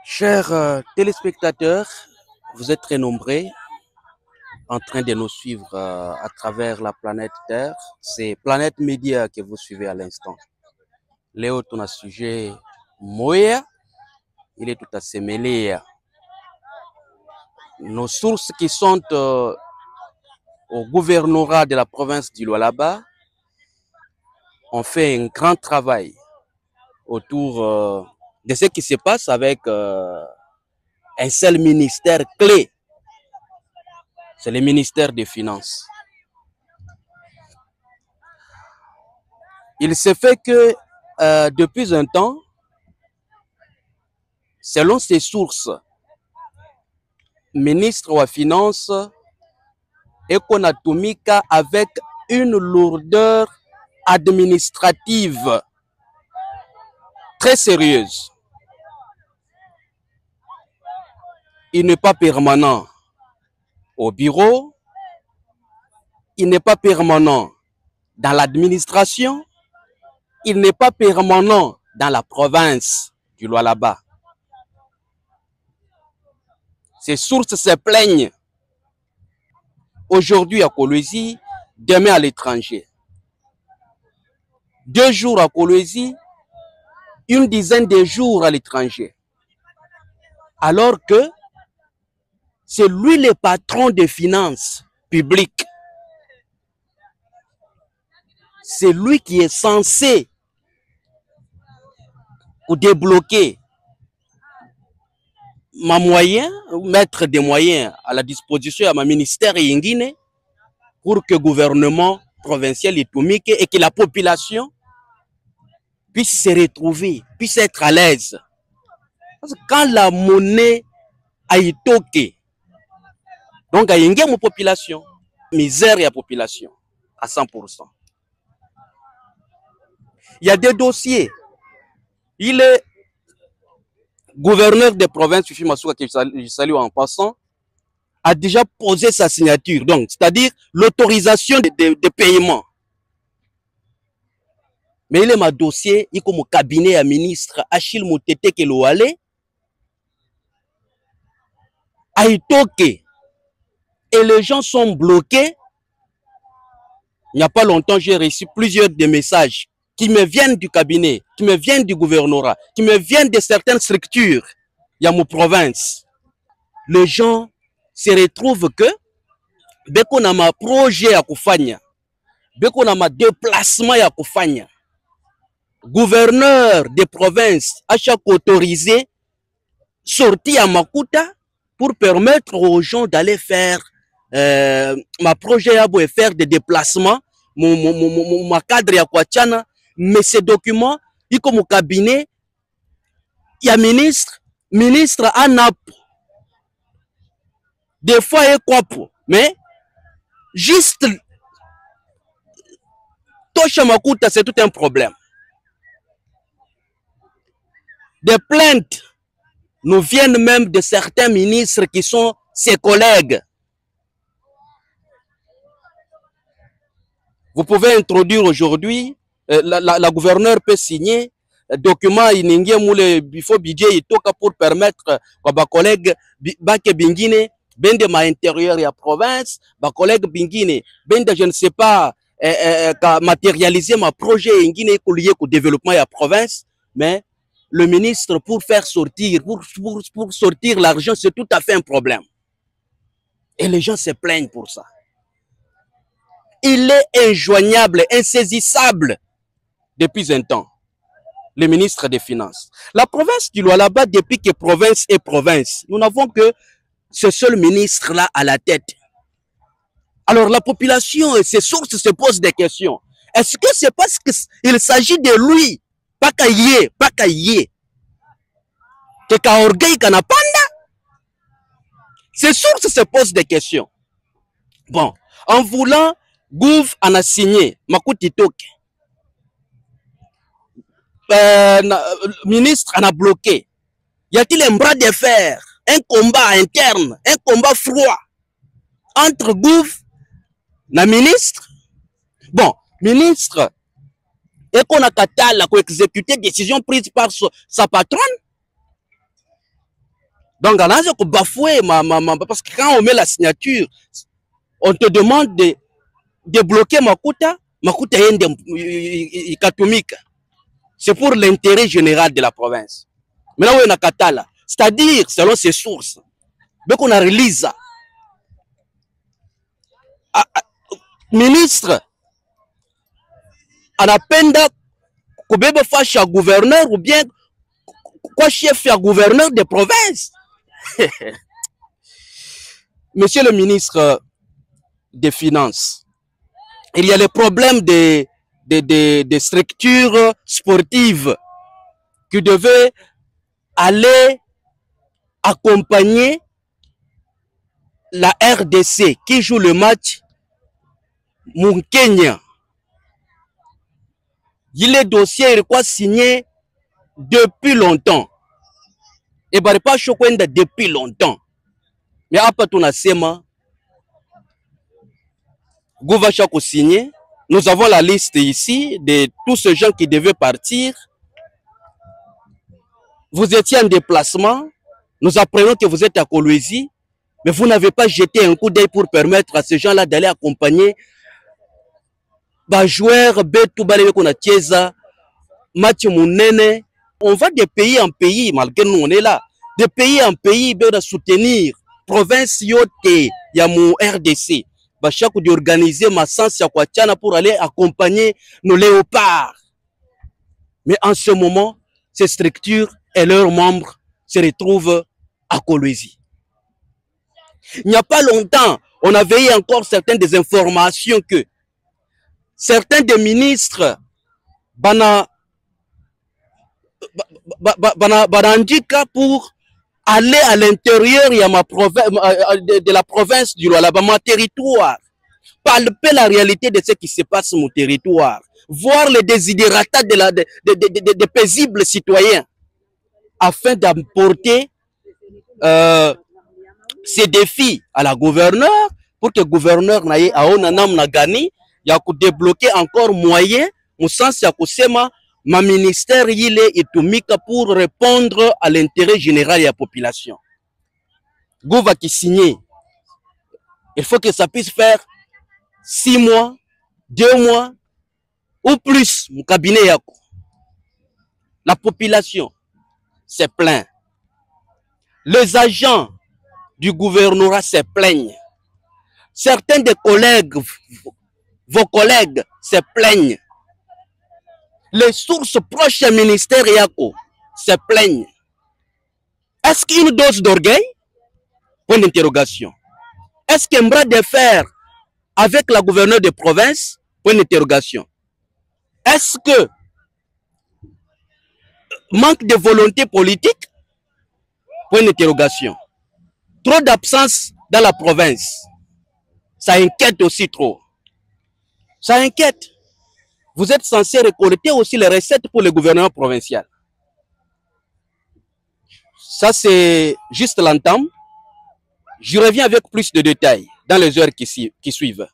Chers téléspectateurs, vous êtes très nombreux en train de nous suivre à travers la planète Terre. C'est Planète Média que vous suivez à l'instant. Léo, ton sujet Moya, il est tout à se mêler. Nos sources qui sont au gouvernorat de la province du Lualaba ont fait un grand travail autour de ce qui se passe avec un seul ministère clé. C'est le ministère des Finances. Il se fait que depuis un temps, selon ses sources, ministre wa Finances ekonatumika avec une lourdeur administrative très sérieuse. Il n'est pas permanent au bureau, il n'est pas permanent dans l'administration, il n'est pas permanent dans la province du Lualaba. Ces sources se plaignent aujourd'hui à Kolwezi, demain à l'étranger. 2 jours à Kolwezi, une dizaine de jours à l'étranger. Alors que c'est lui le patron des finances publiques. C'est lui qui est censé débloquer ma moyen, mettre des moyens à la disposition de ma ministère Yingine pour que le gouvernement provincial est tomique et que la population puisse se retrouver, puisse être à l'aise. Parce que quand la monnaie a été donc il y a une population, misère et la population à 100%. Il y a des dossiers. Il est gouverneur de province, Fifi Masuka, que je salue en passant, a déjà posé sa signature. Donc, c'est-à-dire l'autorisation de paiement. Mais il est ma dossier, il est comme cabinet à ministre Achille Moutete Kelouale, a été et les gens sont bloqués. Il n'y a pas longtemps, j'ai reçu plusieurs des messages qui me viennent du cabinet, qui me viennent du gouvernorat, qui me viennent de certaines structures. Il y a mon province. Les gens se retrouvent que, dès qu'on a ma projet à Koufania, dès qu'on a ma déplacement à Koufania, gouverneur de province a chaque autorisé sorti à Makuta pour permettre aux gens d'aller faire ma projet à faire des déplacements, ma cadre à Kwachana, mais ces documents, il comme au cabinet, il y a ministre à Nap. Des fois, il y a quoi pour, mais juste Tosha Makuta, c'est tout un problème. Des plaintes nous viennent même de certains ministres qui sont ses collègues. Vous pouvez introduire aujourd'hui, la gouverneure peut signer document il faut budget pour permettre à ma collègue Bake Bingine, ben de ma intérieur et à province, ma collègue Bingine, ben de je ne sais pas matérialiser ma projet ingine lié au développement et à province, mais le ministre pour faire sortir, pour sortir l'argent, c'est tout à fait un problème. Et les gens se plaignent pour ça. Il est injoignable, insaisissable depuis un temps, le ministre des Finances. La province du Lualaba, depuis que province est province, nous n'avons que ce seul ministre-là à la tête. Alors la population et ses sources se posent des questions. Est-ce que c'est parce qu'il s'agit de lui, pas Kaye, que Kaorgei Kanapanda? Ces sources se posent des questions. Bon, en voulant, Gouv en a signé, Makuti Toke. Ministre en a bloqué. Y a-t-il un bras de fer, un combat interne, un combat froid entre Gouv et ministre? Bon, ministre, et qu'on a katala pour exécuter décision prise par sa patronne. Donc, on a bafoué, parce que quand on met la signature, on te demande de bloquer Makuta Katumika. C'est pour l'intérêt général de la province. Maintenant, on a Katala. C'est-à-dire, selon ses sources, dès qu'on a release ministre, on a peine de fâche à gouverneur ou bien quoi chef à gouverneur de province. Monsieur le ministre des Finances, il y a les problèmes des structures sportives qui devaient aller accompagner la RDC qui joue le match mon Kenya. Il est dossier il quoi signé depuis longtemps. Et pas choquenda depuis longtemps. Mais après tout na sema Gouvacha ko signé. Nous avons la liste ici de tous ces gens qui devaient partir. Vous étiez en déplacement. Nous apprenons que vous êtes à Kolwezi. Mais vous n'avez pas jeté un coup d'œil pour permettre à ces gens-là d'aller accompagner les joueurs Betou Balé qu'on a Tiesa, Mathieu Mounene. On va de pays en pays, malgré nous on est là. De pays en pays, de soutenir province yote Yamou RDC. Chaque d'organiser ma sens ya Kwachana pour aller accompagner nos léopards. Mais en ce moment, ces structures et leurs membres se retrouvent à Kolwezi. Il n'y a pas longtemps, on avait eu encore certaines des informations que certains des ministres banandika pour aller à l'intérieur de la province du Lualaba, ma territoire, palper la réalité de ce qui se passe sur mon territoire, voir les désidératas des paisibles citoyens, afin d'apporter ces défis à la gouverneure, pour que le gouverneur n'aille à Onanam Nagani, il y a débloquer encore moyen, au sens ya ma ministère il est etumika pour répondre à l'intérêt général de la population. Gouva qui signe, il faut que ça puisse faire 6 mois, 2 mois ou plus mon cabinet yako. La population se plaint. Les agents du gouvernorat se plaignent. Certains des collègues, vos collègues, se plaignent. Les sources proches du ministère Yako se plaignent. Est-ce qu'une dose d'orgueil? Point d'interrogation. Est-ce qu'un bras de fer avec la gouverneure de province? Point d'interrogation. Est-ce que manque de volonté politique? Point d'interrogation. Trop d'absence dans la province. Ça inquiète aussi trop. Ça inquiète. Vous êtes censé récolter aussi les recettes pour le gouvernement provincial. Ça, c'est juste l'entame. Je reviens avec plus de détails dans les heures qui suivent.